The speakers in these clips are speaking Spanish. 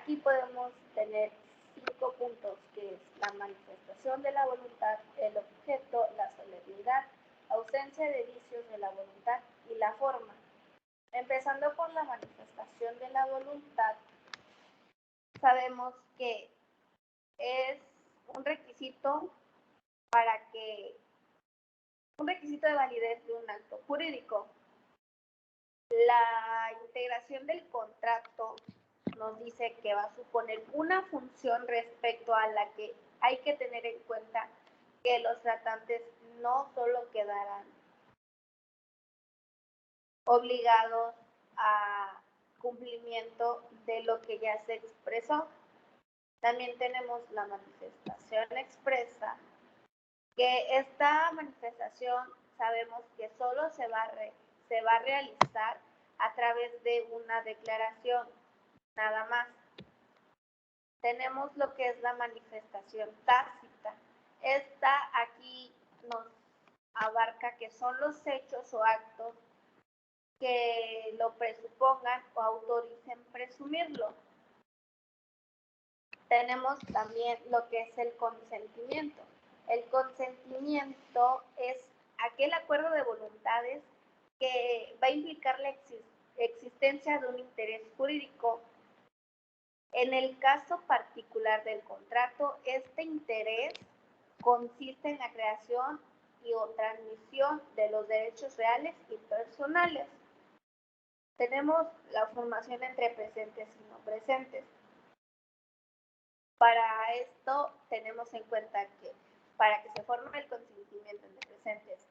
Aquí podemos tener 5 puntos, que es la manifestación de la voluntad, el objeto, la solemnidad, ausencia de vicios de la voluntad y la forma. Empezando por la manifestación de la voluntad, sabemos que es un requisito de validez de un acto jurídico. La integración del contrato nos dice que va a suponer una función respecto a la que hay que tener en cuenta que los tratantes no solo quedarán obligados a cumplimiento de lo que ya se expresó. También tenemos la manifestación expresa, que esta manifestación sabemos que solo se va a realizar a través de una declaración, nada más. Tenemos lo que es la manifestación tácita. Esta aquí nos abarca que son los hechos o actos que lo presupongan o autoricen presumirlo. Tenemos también lo que es el consentimiento. El consentimiento es aquel acuerdo de voluntades que va a implicar la existencia de un interés jurídico. En el caso particular del contrato, este interés consiste en la creación y o transmisión de los derechos reales y personales. Tenemos la formación entre presentes y no presentes. Para esto tenemos en cuenta que para que se forme el consentimiento entre presentes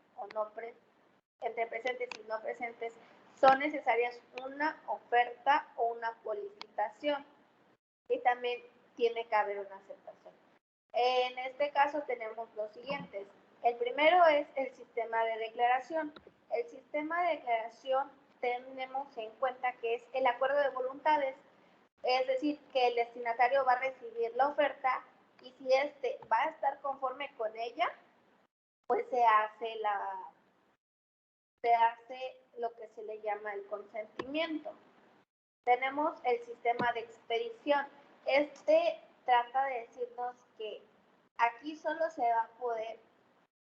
y no presentes, son necesarias una oferta o una solicitación, y también tiene que haber una aceptación. En este caso tenemos los siguientes. El primero es el sistema de declaración. El sistema de declaración tenemos en cuenta que es el acuerdo de voluntades, es decir, que el destinatario va a recibir la oferta y si éste va a estar conforme con ella, pues se hace lo que se le llama el consentimiento. Tenemos el sistema de expedición. Este trata de decirnos que aquí solo se va a poder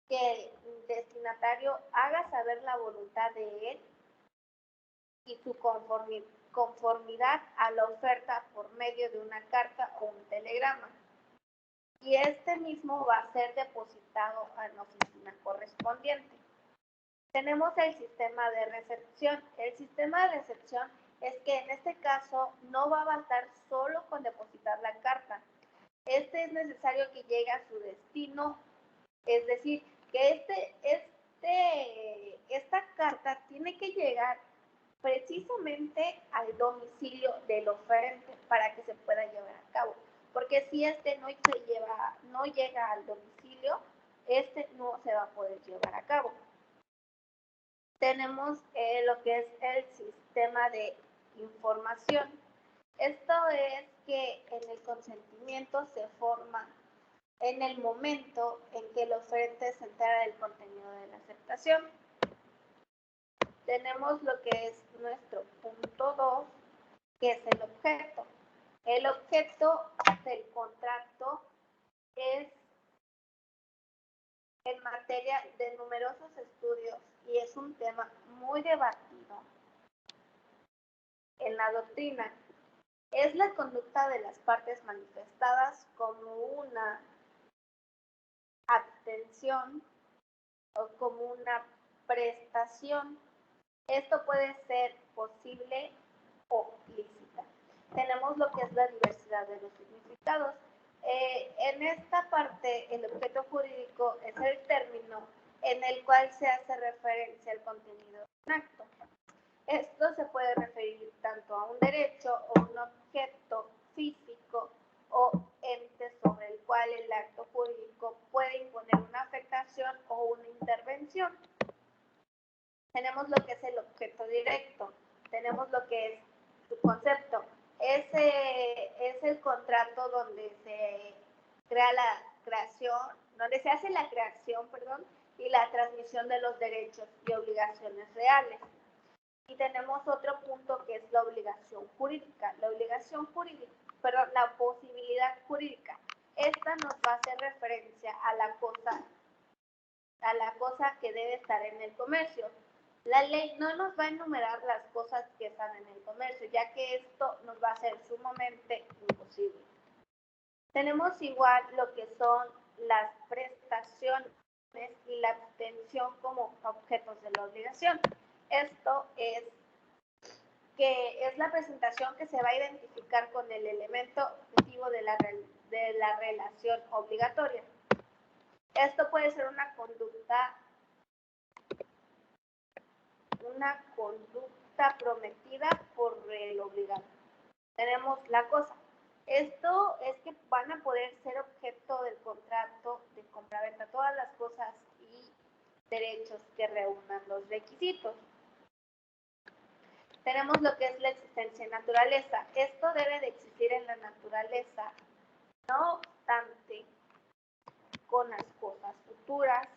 que el destinatario haga saber la voluntad de él y su conformidad a la oferta por medio de una carta o un telegrama. Y este mismo va a ser depositado en la oficina correspondiente. Tenemos el sistema de recepción. El sistema de recepción es que en este caso no va a bastar solo con depositar la carta. Este es necesario que llegue a su destino, es decir, que esta carta tiene que llegar precisamente al domicilio del oferente para que se pueda llevar a cabo. Porque si este no llega al domicilio, este no se va a poder llevar a cabo. Tenemos lo que es el sistema de información. Esto es que en el consentimiento se forma en el momento en que el oferente se entera del contenido de la aceptación. Tenemos lo que es nuestro punto 2, que es el objeto. El objeto del contrato es en materia de numerosos estudios y es un tema muy debatido en la doctrina. Es la conducta de las partes manifestadas como una abstención o como una prestación. Esto puede ser posible o lícita. Tenemos lo que es la diversidad de los significados. En esta parte, el objeto jurídico es el término en el cual se hace referencia al contenido de un acto. Esto se puede referir tanto a un derecho o un objeto físico o ente sobre el cual el acto jurídico puede imponer una afectación o una intervención. Tenemos lo que es el objeto directo, tenemos lo que es su concepto. Ese es el contrato donde se crea la creación, donde se hace la creación, y la transmisión de los derechos y obligaciones reales. Y tenemos otro punto que es la obligación jurídica. La obligación jurídica, perdón, la posibilidad jurídica. Esta nos va a hacer referencia a la cosa que debe estar en el comercio. La ley no nos va a enumerar las cosas que están en el comercio, ya que esto nos va a ser sumamente imposible. Tenemos igual lo que son las prestaciones y la abstención como objetos de la obligación. Esto es que es la presentación que se va a identificar con el elemento objetivo de la relación obligatoria. Esto puede ser una conducta prometida por el obligado. Tenemos la cosa. Esto es que van a poder ser objeto del contrato de compraventa todas las cosas y derechos que reúnan los requisitos. Tenemos lo que es la existencia y naturaleza. Esto debe de existir en la naturaleza, no obstante, con las cosas futuras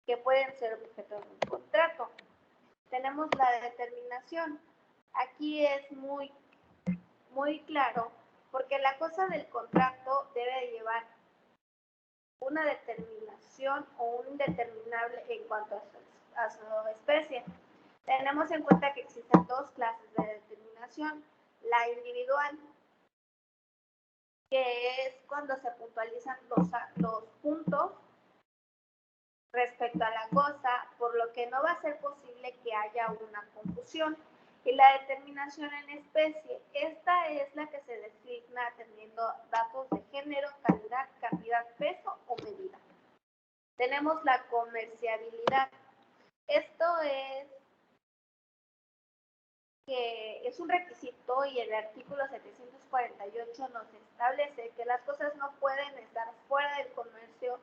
que pueden ser objeto de un contrato. Tenemos la determinación. Aquí es muy claro, porque la cosa del contrato debe de llevar una determinación o un indeterminable en cuanto a su especie. Tenemos en cuenta que existen dos clases de determinación. La individual, que es cuando se puntualizan los puntos respecto a la cosa, por lo que no va a ser posible que haya una confusión. Y la determinación en especie, esta es la que se designa atendiendo datos de género, calidad, cantidad, peso o medida. Tenemos la comerciabilidad. Esto es que es un requisito y el artículo 748 nos establece que las cosas no pueden estar fuera del comercio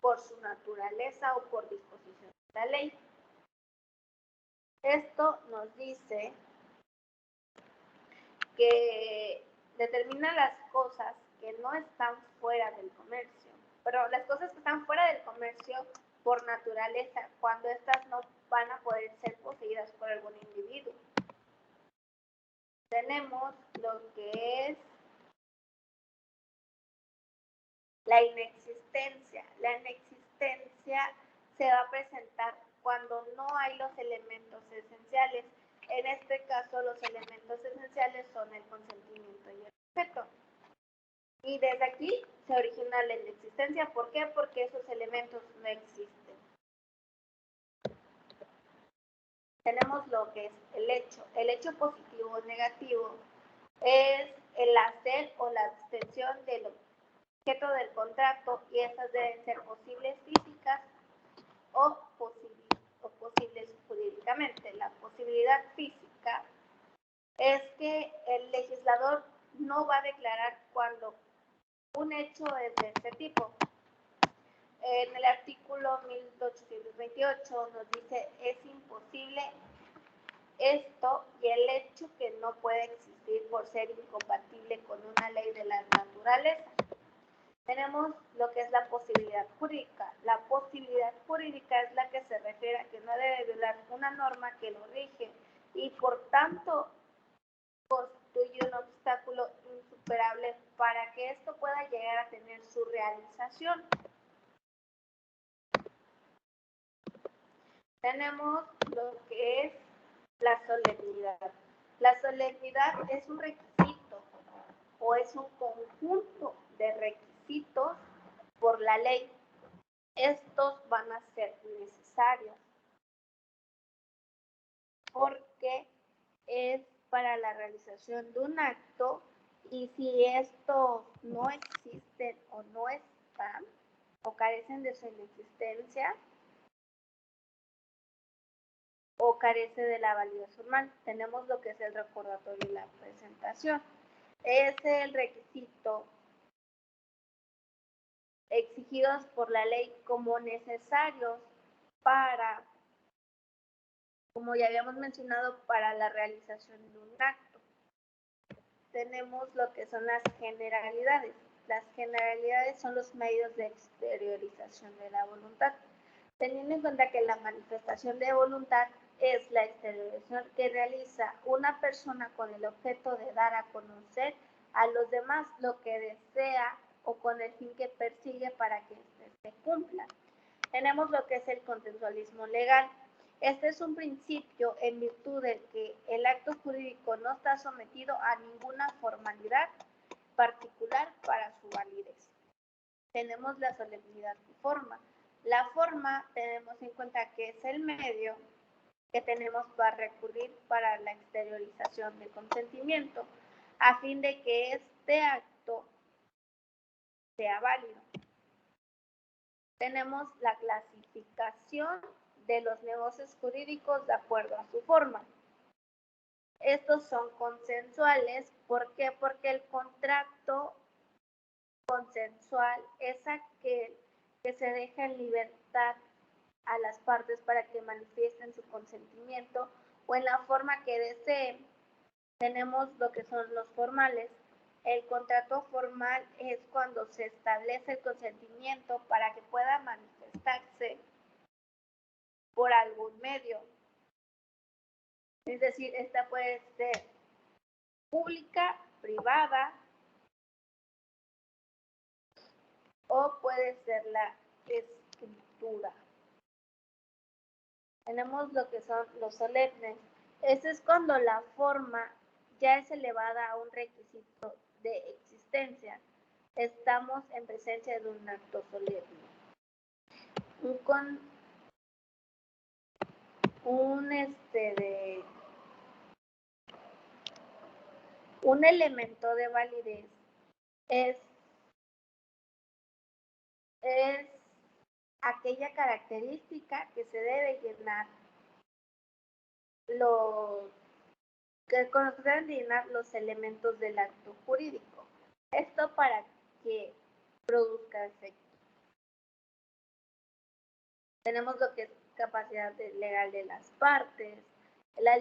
por su naturaleza o por disposición de la ley. Esto nos dice que determina las cosas que no están fuera del comercio, pero las cosas que están fuera del comercio por naturaleza, cuando estas no van a poder ser poseídas por algún individuo. Tenemos lo que es la inexistencia. La inexistencia se va a presentar cuando no hay los elementos esenciales. En este caso, los elementos esenciales son el consentimiento y el respeto. Y desde aquí se origina la inexistencia. ¿Por qué? Porque esos elementos no existen. Tenemos lo que es el hecho. El hecho positivo o negativo es el hacer o la abstención del objeto del contrato, y estas deben ser posibles físicas o posibles jurídicamente. La posibilidad física es que el legislador no va a declarar cuando un hecho es de este tipo. En el artículo 1828 nos dice es imposible esto y el hecho que no puede existir por ser incompatible con una ley de la naturaleza. Tenemos lo que es la posibilidad jurídica. La posibilidad jurídica es la que se refiere a que no debe violar una norma que lo rige y por tanto constituye un obstáculo insuperable para que esto pueda llegar a tener su realización. Tenemos lo que es la solemnidad. La solemnidad es un requisito o es un conjunto de requisitos por la ley. Estos van a ser necesarios porque es para la realización de un acto, y si estos no existen o no están o carecen de su inexistencia o carece de la validez formal, tenemos lo que es el recordatorio y la presentación. Es el requisito exigidos por la ley como necesarios para, como ya habíamos mencionado, para la realización de un acto. Tenemos lo que son las generalidades. Las generalidades son los medios de exteriorización de la voluntad, teniendo en cuenta que la manifestación de voluntad es la exteriorización que realiza una persona con el objeto de dar a conocer a los demás lo que desea o con el fin que persigue para que éste se cumpla. Tenemos lo que es el consensualismo legal. Este es un principio en virtud del que el acto jurídico no está sometido a ninguna formalidad particular para su validez. Tenemos la solemnidad y forma. La forma tenemos en cuenta que es el medio que tenemos para recurrir para la exteriorización del consentimiento a fin de que este acto sea válido. Tenemos la clasificación de los negocios jurídicos de acuerdo a su forma. Estos son consensuales. ¿Por qué? Porque el contrato consensual es aquel que se deja en libertad a las partes para que manifiesten su consentimiento o en la forma que deseen. Tenemos lo que son los formales. El contrato formal es cuando se establece el consentimiento para que pueda manifestarse por algún medio. Es decir, esta puede ser pública, privada, o puede ser la escritura. Tenemos lo que son los solemnes. Este es cuando la forma ya es elevada a un requisito de existencia. Estamos en presencia de un acto solemne. Un elemento de validez es aquella característica que se debe llenar los elementos del acto jurídico. Esto para que produzca efecto. Tenemos lo que es capacidad legal de las partes, la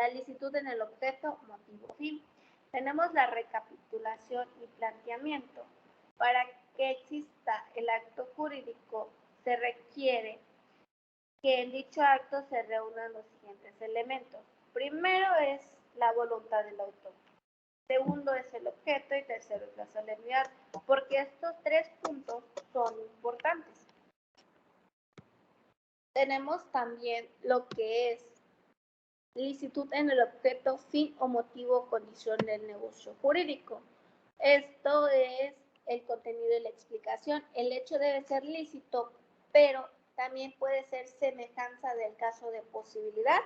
licitud en el objeto, motivo, fin. Tenemos la recapitulación y planteamiento. Para que exista el acto jurídico, se requiere que en dicho acto se reúnan los siguientes elementos. Primero es la voluntad del autor. Segundo es el objeto y tercero es la solemnidad, porque estos tres puntos son importantes. Tenemos también lo que es licitud en el objeto, fin o motivo o condición del negocio jurídico. Esto es el contenido y la explicación. El hecho debe ser lícito, pero también puede ser semejanza del caso de posibilidad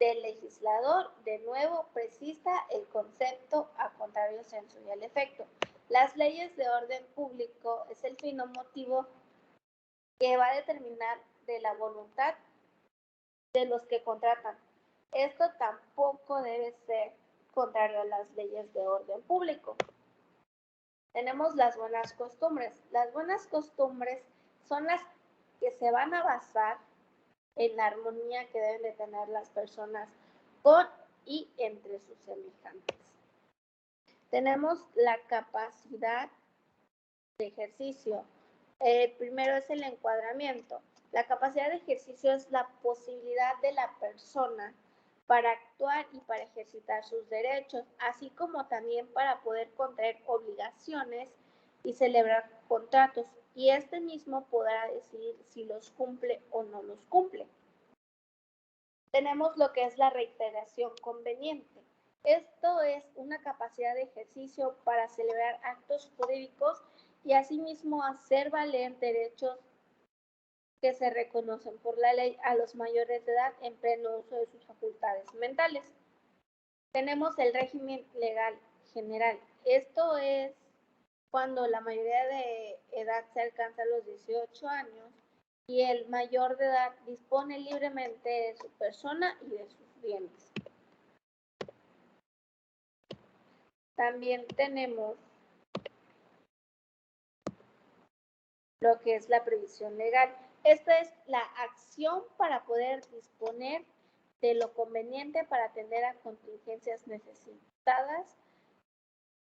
del legislador. De nuevo, precisa el concepto a contrario sensu y al efecto. Las leyes de orden público es el fin o motivo que va a determinar de la voluntad de los que contratan. Esto tampoco debe ser contrario a las leyes de orden público. Tenemos las buenas costumbres. Las buenas costumbres son las que se van a basar en la armonía que deben de tener las personas con y entre sus semejantes. Tenemos la capacidad de ejercicio. Primero es el encuadramiento. La capacidad de ejercicio es la posibilidad de la persona para actuar y para ejercitar sus derechos, así como también para poder contraer obligaciones y celebrar contratos, y este mismo podrá decidir si los cumple o no los cumple. Tenemos lo que es la reiteración conveniente. Esto es una capacidad de ejercicio para celebrar actos jurídicos y asimismo hacer valer derechos que se reconocen por la ley a los mayores de edad en pleno uso de sus facultades mentales. Tenemos el régimen legal general. Esto es cuando la mayoría de edad se alcanza a los 18 años y el mayor de edad dispone libremente de su persona y de sus bienes. También tenemos lo que es la previsión legal. Esta es la acción para poder disponer de lo conveniente para atender a contingencias necesitadas,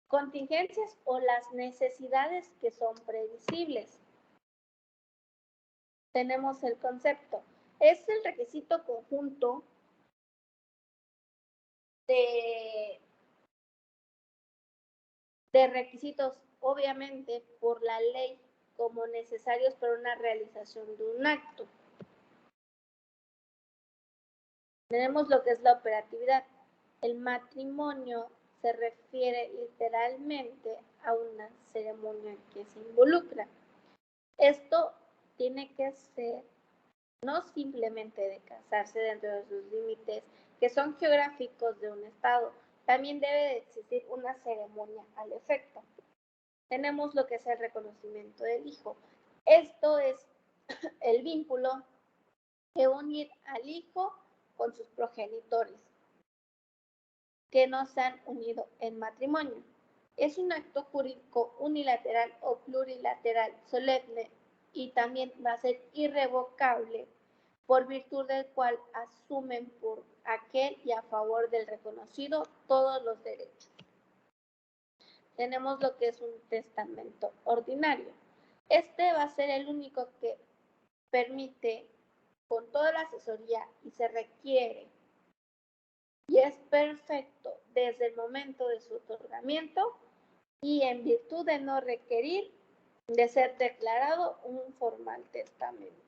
contingencias o las necesidades que son previsibles. Tenemos el concepto. Es el requisito conjunto de requisitos, obviamente, por la ley como necesarios para una realización de un acto. Tenemos lo que es la operatividad. El matrimonio se refiere literalmente a una ceremonia que se involucra. Esto tiene que ser no simplemente de casarse dentro de sus límites que son geográficos de un estado, también debe de existir una ceremonia al efecto. Tenemos lo que es el reconocimiento del hijo. Esto es el vínculo que une al hijo con sus progenitores que no se han unido en matrimonio. Es un acto jurídico unilateral o plurilateral solemne y también va a ser irrevocable por virtud del cual asumen por aquel y a favor del reconocido todos los derechos. Tenemos lo que es un testamento ordinario. Este va a ser el único que permite, con toda la asesoría y se requiere, y es perfecto desde el momento de su otorgamiento y en virtud de no requerir de ser declarado un formal testamento.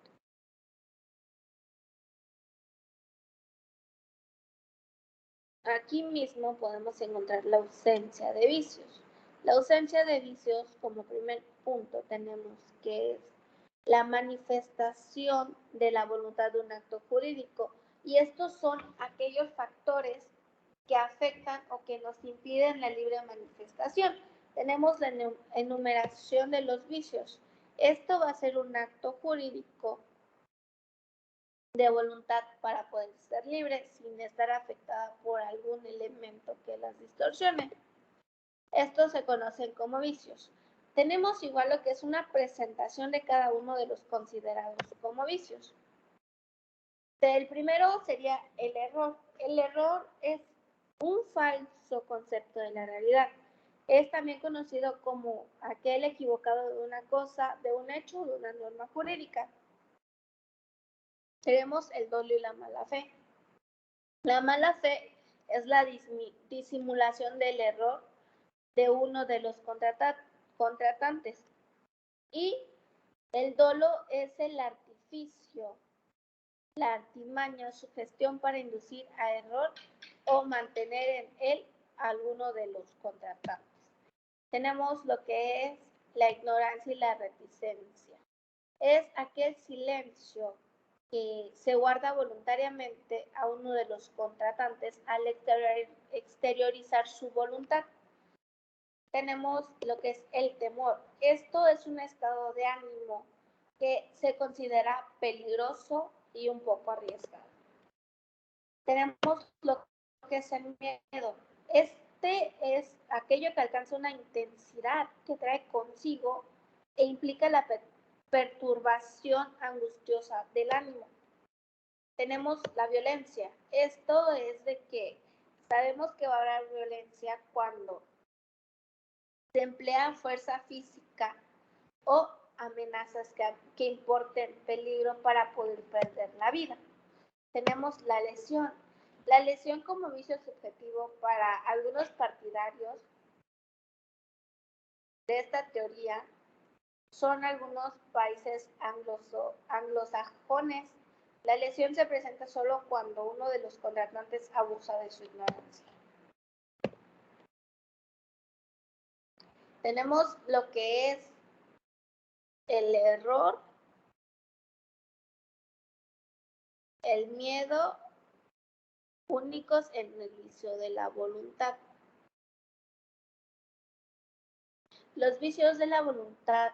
Aquí mismo podemos encontrar la ausencia de vicios. La ausencia de vicios, como primer punto, tenemos que es la manifestación de la voluntad de un acto jurídico. Y estos son aquellos factores que afectan o que nos impiden la libre manifestación. Tenemos la enumeración de los vicios. Esto va a ser un acto jurídico de voluntad para poder ser libre sin estar afectada por algún elemento que las distorsione. Estos se conocen como vicios. Tenemos igual lo que es una presentación de cada uno de los considerados como vicios. El primero sería el error. El error es un falso concepto de la realidad. Es también conocido como aquel equivocado de una cosa, de un hecho o de una norma jurídica. Tenemos el dolo y la mala fe. La mala fe es la disimulación del error de uno de los contratantes y el dolo es el artificio, la artimaña o sugestión para inducir a error o mantener en él alguno de los contratantes. Tenemos lo que es la ignorancia y la reticencia. Es aquel silencio que se guarda voluntariamente a uno de los contratantes al exteriorizar su voluntad. Tenemos lo que es el temor. Esto es un estado de ánimo que se considera peligroso y un poco arriesgado. Tenemos lo que es el miedo. Este es aquello que alcanza una intensidad que trae consigo e implica la perturbación angustiosa del ánimo. Tenemos la violencia. Esto es de que sabemos que va a haber violencia cuando se emplea fuerza física o amenazas que importen peligro para poder perder la vida. Tenemos la lesión. La lesión como vicio subjetivo para algunos partidarios de esta teoría son algunos países anglosajones. La lesión se presenta solo cuando uno de los contratantes abusa de su ignorancia. Tenemos lo que es el error, el miedo, únicos en el vicio de la voluntad. Los vicios de la voluntad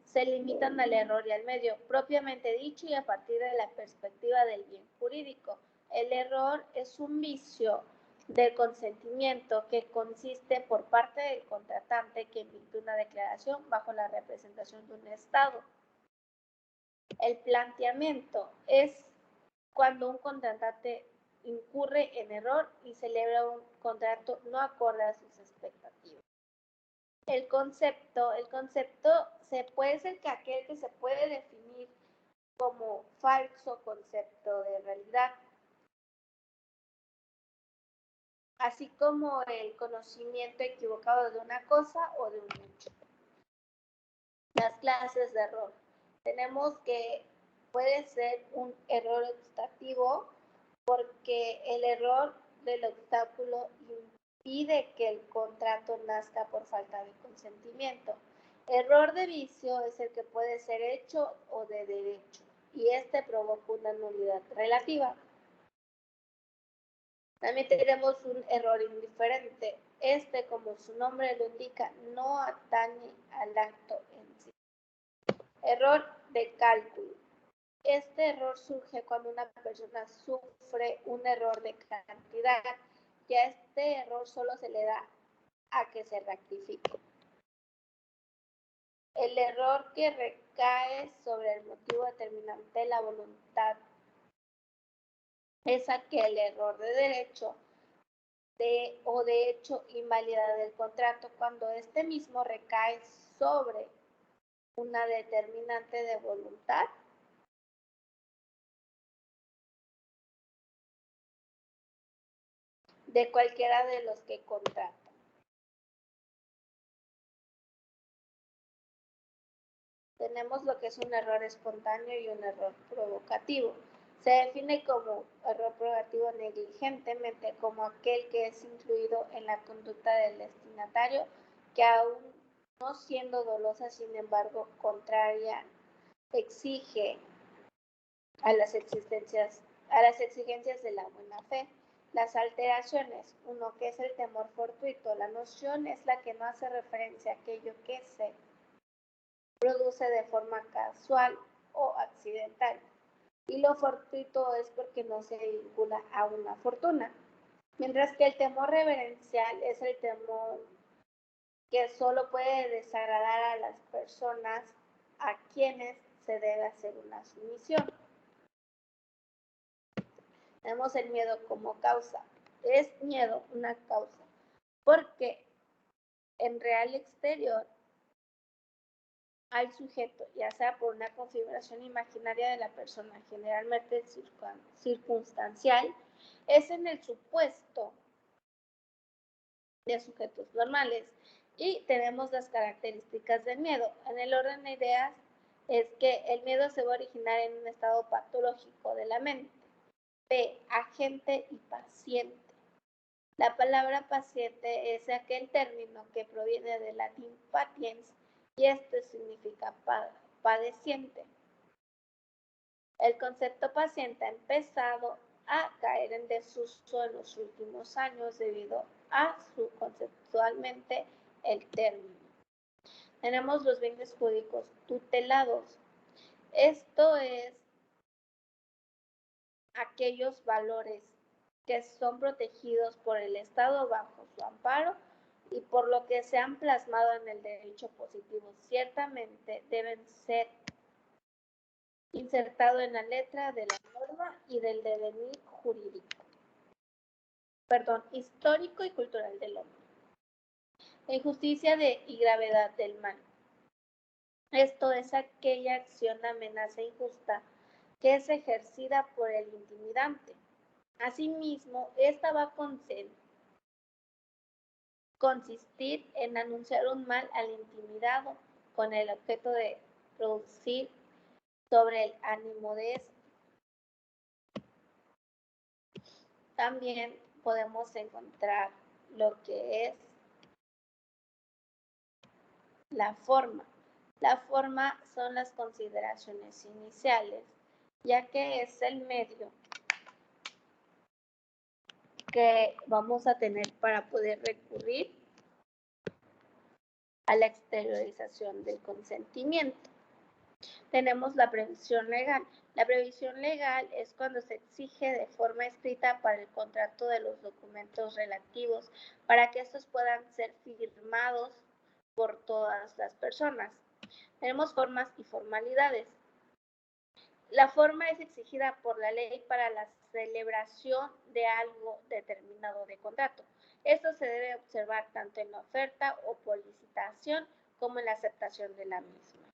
se limitan al error y al medio, propiamente dicho, y a partir de la perspectiva del bien jurídico. El error es un vicio del consentimiento que consiste por parte del contratante que emite una declaración bajo la representación de un Estado. El planteamiento es cuando un contratante incurre en error y celebra un contrato no acorde a sus expectativas. El concepto se puede ser que aquel que se puede definir como falso concepto de realidad, así como el conocimiento equivocado de una cosa o de un hecho. Las clases de error. Tenemos que puede ser un error optativo porque el error del obstáculo impide que el contrato nazca por falta de consentimiento. Error de vicio es el que puede ser hecho o de derecho y este provoca una nulidad relativa. También tenemos un error indiferente. Este, como su nombre lo indica, no atañe al acto en sí. Error de cálculo. Este error surge cuando una persona sufre un error de cantidad y a este error solo se le da a que se rectifique. El error que recae sobre el motivo determinante de la voluntad es aquel error de derecho o de hecho invalidad del contrato cuando este mismo recae sobre una determinante de voluntad de cualquiera de los que contratan. Tenemos lo que es un error espontáneo y un error provocativo. Se define como error provocativo negligentemente como aquel que es incluido en la conducta del destinatario que aún no siendo dolosa, sin embargo, contraria, exige a las exigencias de la buena fe. Las alteraciones, uno que es el temor fortuito, la noción es la que no hace referencia a aquello que se produce de forma casual o accidental, y lo fortuito es porque no se vincula a una fortuna, mientras que el temor reverencial es el temor que solo puede desagradar a las personas a quienes se debe hacer una sumisión. Tenemos el miedo como causa. Es miedo una causa, porque en real exterior al sujeto, ya sea por una configuración imaginaria de la persona, generalmente circunstancial, es en el supuesto de sujetos normales. Y tenemos las características del miedo. En el orden de ideas es que el miedo se va a originar en un estado patológico de la mente. P, agente y paciente. La palabra paciente es aquel término que proviene del latín patiens y esto significa padeciente. El concepto paciente ha empezado a caer en desuso en los últimos años debido a su conceptualmente el término. Tenemos los bienes jurídicos tutelados. Esto es aquellos valores que son protegidos por el Estado bajo su amparo y por lo que se han plasmado en el derecho positivo. Ciertamente deben ser insertados en la letra de la norma y del devenir jurídico, histórico y cultural del hombre. La injusticia y gravedad del mal. Esto es aquella acción, amenaza injusta que es ejercida por el intimidante. Asimismo, esta va a consistir en anunciar un mal al intimidado con el objeto de producir sobre el ánimo de este. También podemos encontrar lo que es la forma. La forma son las consideraciones iniciales, ya que es el medio que vamos a tener para poder recurrir a la exteriorización del consentimiento. Tenemos la previsión legal. La previsión legal es cuando se exige de forma escrita para el contrato de los documentos relativos para que estos puedan ser firmados por todas las personas. Tenemos formas y formalidades. La forma es exigida por la ley para la celebración de algo determinado de contrato. Esto se debe observar tanto en la oferta o por licitación como en la aceptación de la misma.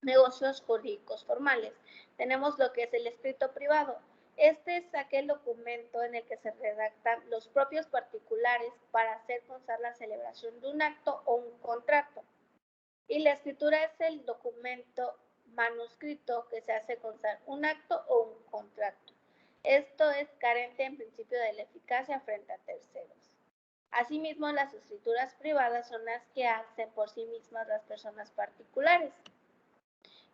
negocios jurídicos formales. Tenemos lo que es el escrito privado. Este es aquel documento en el que se redactan los propios particulares para hacer constar la celebración de un acto o un contrato. Y la escritura es el documento manuscrito que se hace constar un acto o un contrato. Esto es carente en principio de la eficacia frente a terceros. Asimismo, las escrituras privadas son las que hacen por sí mismas las personas particulares.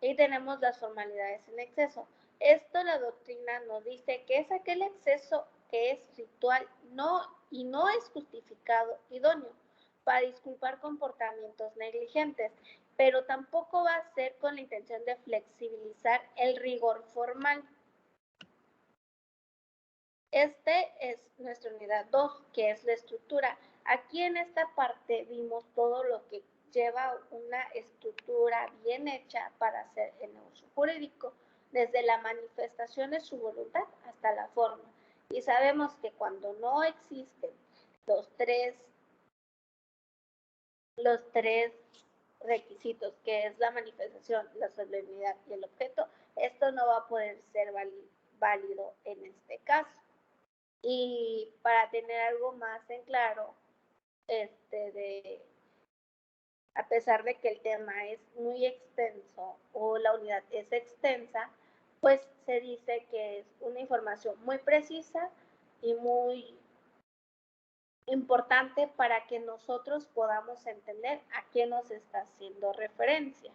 Y tenemos las formalidades en exceso. Esto la doctrina nos dice que es aquel exceso que es ritual y no es justificado idóneo para disculpar comportamientos negligentes, pero tampoco va a ser con la intención de flexibilizar el rigor formal. Este es nuestra unidad 2, que es la estructura. Aquí en esta parte vimos todo lo que lleva una estructura bien hecha para hacer el negocio jurídico, desde la manifestación de su voluntad hasta la forma. Y sabemos que cuando no existen los tres requisitos, que es la manifestación, la solemnidad y el objeto, esto no va a poder ser válido en este caso. Y para tener algo más en claro, a pesar de que el tema es muy extenso o la unidad es extensa, pues se dice que es una información muy precisa y muy importante para que nosotros podamos entender a qué nos está haciendo referencia.